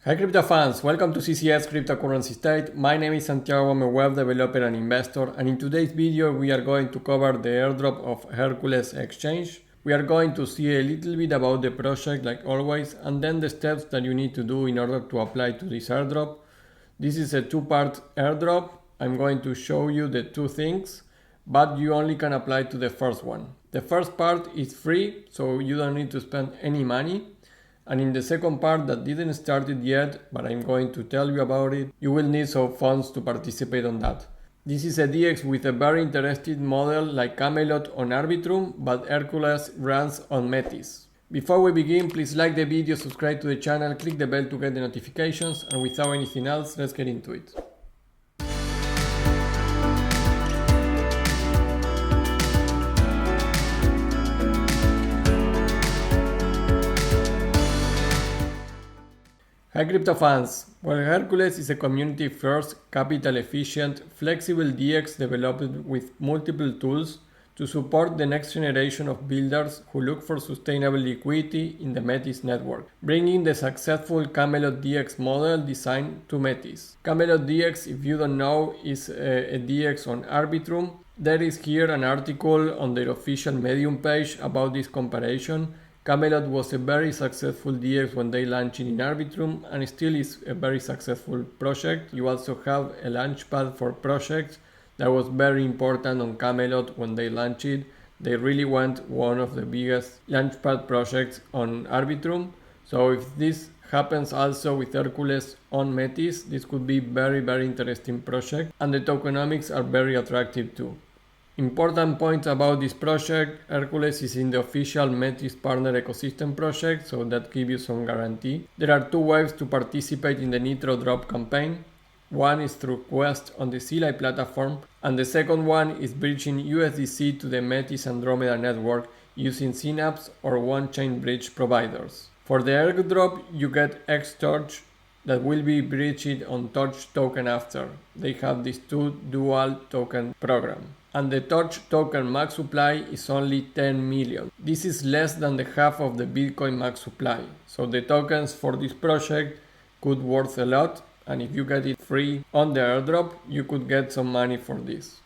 Hi crypto fans, welcome to CCS Cryptocurrency State. My name is Santiago, I'm a web developer and investor, and in today's video we are going to cover the airdrop of Hercules Exchange. We are going to see a little bit about the project like always, and then the steps that you need to do in order to apply to this airdrop. This is a two-part airdrop. I'm going to show you the two things, but you only can apply to the first one. The first part is free, so you don't need to spend any money. And in the second part that didn't start it yet, but I'm going to tell you about it, you will need some funds to participate on that. This is a DX with a very interesting model like Camelot on Arbitrum, but Hercules runs on Metis. Before we begin, please like the video, subscribe to the channel, click the bell to get the notifications, and without anything else, let's get into it. Hi crypto fans! Well, Hercules is a community-first, capital-efficient, flexible DX developed with multiple tools to support the next generation of builders who look for sustainable liquidity in the Metis network, bringing the successful Camelot DX model designed to Metis. Camelot DX, if you don't know, is a DX on Arbitrum. There is here an article on their official Medium page about this comparison. Camelot was a very successful DX when they launched in Arbitrum and still is a very successful project. You also have a launchpad for projects that was very important on Camelot when they launched it. They really want one of the biggest launchpad projects on Arbitrum. So if this happens also with Hercules on Metis, this could be very interesting project, and the tokenomics are very attractive too. Important points about this project: Hercules is in the official Metis partner ecosystem project, so that gives you some guarantee. There are two ways to participate in the Nitro Drop campaign. One is through Quest on the Zealy platform, and the second one is bridging USDC to the Metis Andromeda network using Synapse or one-chain bridge providers. For the airdrop, you get XTorch that will be bridged on Torch token after. They have this two dual token program. And the Torch token max supply is only 10 million. This is less than the half of the Bitcoin max supply. So the tokens for this project could worth a lot, and if you get it free on the airdrop, you could get some money for this.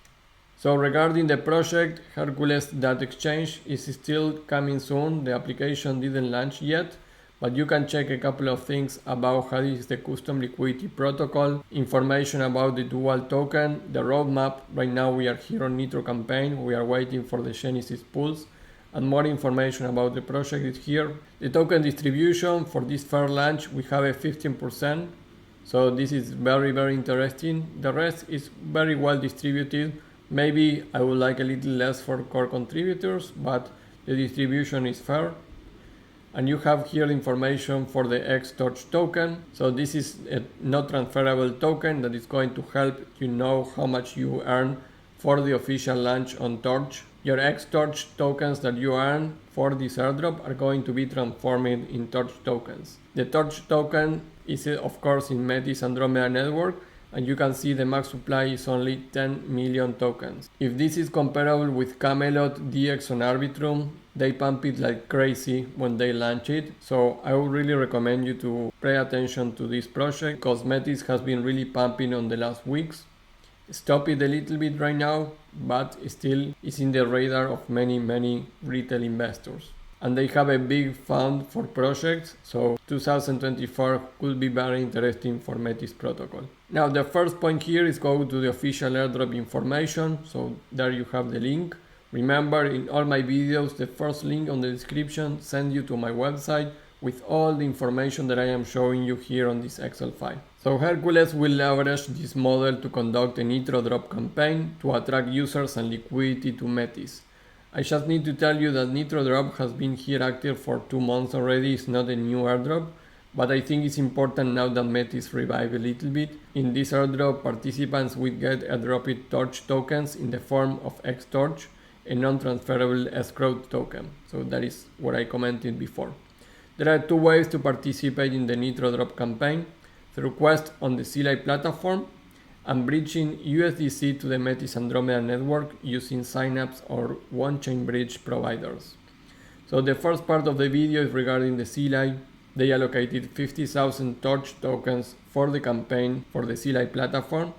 So regarding the project, Hercules Exchange is still coming soon. The application didn't launch yet, but you can check a couple of things about how is the custom liquidity protocol, information about the dual token, the roadmap. Right now we are here on Nitro campaign, we are waiting for the Genesis pools, and more information about the project is here. The token distribution for this fair launch, we have a 15%, so this is very interesting. The rest is very well distributed. Maybe I would like a little less for core contributors, but the distribution is fair. And you have here information for the XTorch token. So this is a not transferable token that is going to help you know how much you earn for the official launch on Torch. Your XTorch tokens that you earn for this airdrop are going to be transformed in Torch tokens. The Torch token is of course in Metis Andromeda network, and you can see the max supply is only 10 million tokens. If this is comparable with Camelot DX on Arbitrum, they pump it like crazy when they launch it, so I would really recommend you to pay attention to this project because Metis has been really pumping on the last weeks. Stop it a little bit right now, but still is in the radar of many retail investors. And they have a big fund for projects, so 2024 could be very interesting for Metis protocol. Now the first point here is go to the official airdrop information, so there you have the link. Remember, in all my videos, the first link on the description sends you to my website with all the information that I am showing you here on this Excel file. So Hercules will leverage this model to conduct a Nitro Drop campaign to attract users and liquidity to Metis. I just need to tell you that Nitro Drop has been here active for 2 months already. It's not a new airdrop, but I think it's important now that Metis revive a little bit. In this airdrop, participants will get airdropped Torch tokens in the form of XTorch, a non-transferable escrow token. So that is what I commented before. There are two ways to participate in the Nitro Drop campaign: through Quest on the Zealy platform and bridging USDC to the Metis Andromeda network using Synapse or one-chain bridge providers. So the first part of the video is regarding the Zealy. they allocated 50,000 torch tokens for the campaign for the Zealy platform.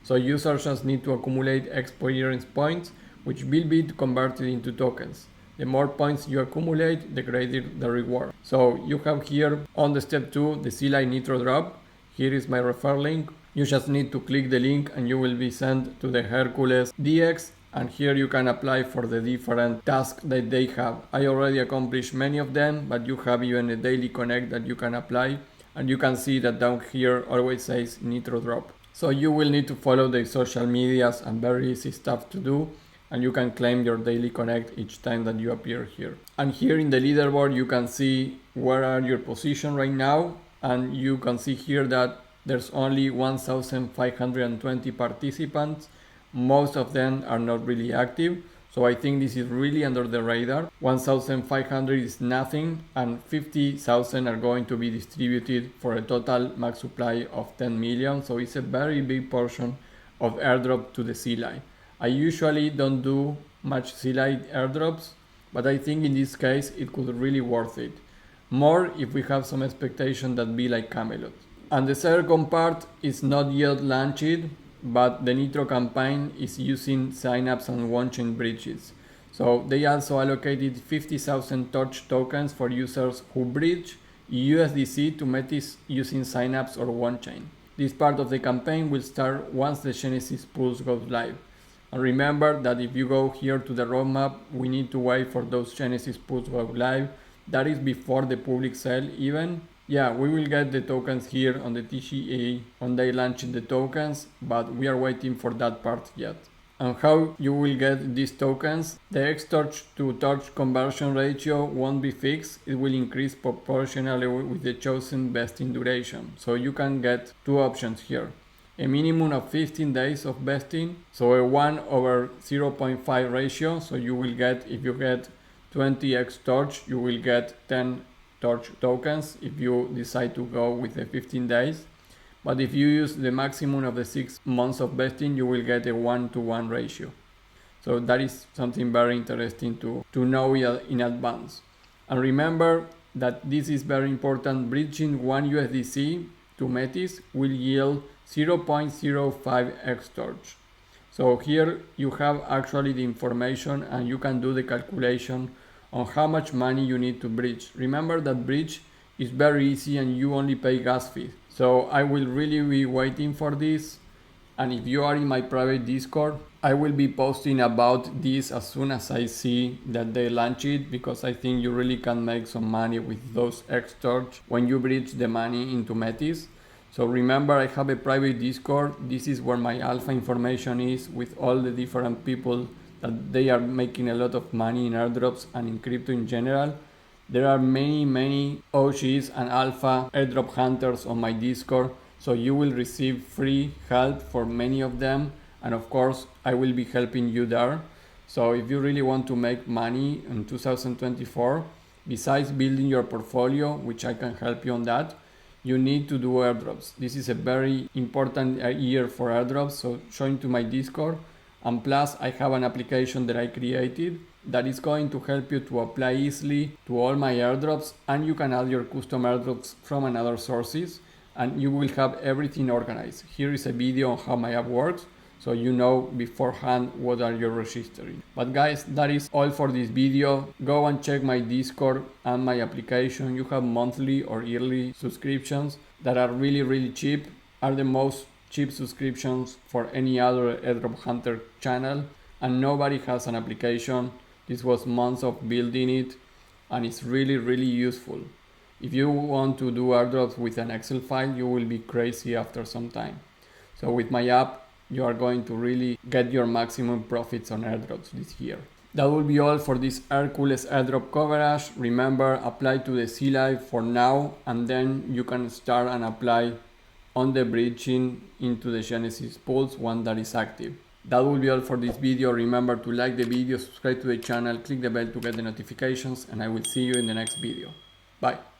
So users just need to accumulate experience points, which will be converted into tokens. The more points you accumulate, the greater the reward. So you have here on the step 2 the Zealy Nitro drop. Here is my referral link. You just need to click the link and you will be sent to the Hecules DEX, and here you can apply for the different tasks that they have. I already accomplished many of them, but you have even a daily connect that you can apply, and you can see that down here always says Nitro drop. So you will need to follow the social medias and very easy stuff to do, and you can claim your daily connect each time that you appear here. And here in the leaderboard you can see where are your position right now, and you can see here that there's only 1,520 participants. Most of them are not really active, so I think this is really under the radar. 1,500 is nothing, and 50,000 are going to be distributed for a total max supply of 10 million, so it's a very big portion of airdrop to the Zealy. I usually don't do much Zealy airdrops, but I think in this case it could really worth it. More if we have some expectation that be like Camelot. And the second part is not yet launched, but the Nitro campaign is using signups and on-chain bridges. So they also allocated 50,000 torch tokens for users who bridge USDC to Metis using signups or on-chain. This part of the campaign will start once the Genesis pools goes live. And remember that if you go here to the roadmap, we need to wait for those Genesis pools go live. That is before the public sale even. Yeah, we will get the tokens here on the TGA when they launch the tokens, but we are waiting for that part yet. And how you will get these tokens? The X-torch to torch conversion ratio won't be fixed. It will increase proportionally with the chosen vesting duration. So you can get two options here. A minimum of 15 days of vesting, so a 1/0.5 ratio. So you will get, if you get 20 X-torch, you will get 10 torch tokens if you decide to go with the 15 days. But if you use the maximum of the 6 months of vesting, you will get a 1-to-1 ratio. So that is something very interesting to know in advance. And remember that this is very important. Bridging 1 USDC to Metis will yield 0.05 X-torch. So here you have actually the information, and you can do the calculation on how much money you need to bridge. Remember that bridge is very easy and you only pay gas fee. So I will really be waiting for this, and if you are in my private Discord, I will be posting about this as soon as I see that they launch it, because I think you really can make some money with those X-torch when you bridge the money into Metis. So remember, I have a private Discord. This is where my alpha information is with all the different people that they are making a lot of money in airdrops and in crypto in general. There are many OGs and alpha airdrop hunters on my Discord, so you will receive free help for many of them, and of course I will be helping you there. So if you really want to make money in 2024, besides building your portfolio, which I can help you on that, you need to do airdrops. This is a very important year for airdrops, so join to my Discord. And plus, I have an application that I created that is going to help you to apply easily to all my airdrops, and you can add your custom airdrops from another sources, and you will have everything organized. Here is a video on how my app works, so you know beforehand what are you registering. But guys, that is all for this video. Go and check my Discord and my application. You have monthly or yearly subscriptions that are really cheap, are the most cheap subscriptions for any other airdrop hunter channel, and nobody has an application. This was months of building it, and it's really useful. If you want to do airdrops with an Excel file, you will be crazy after some time. So with my app, you are going to really get your maximum profits on airdrops this year. That will be all for this Hercules airdrop coverage. Remember, apply to the Zealy for now, and then you can start and apply on the bridging into the Genesis pools, one that is active. That will be all for this video. Remember to like the video, subscribe to the channel, click the bell to get the notifications, and I will see you in the next video. Bye.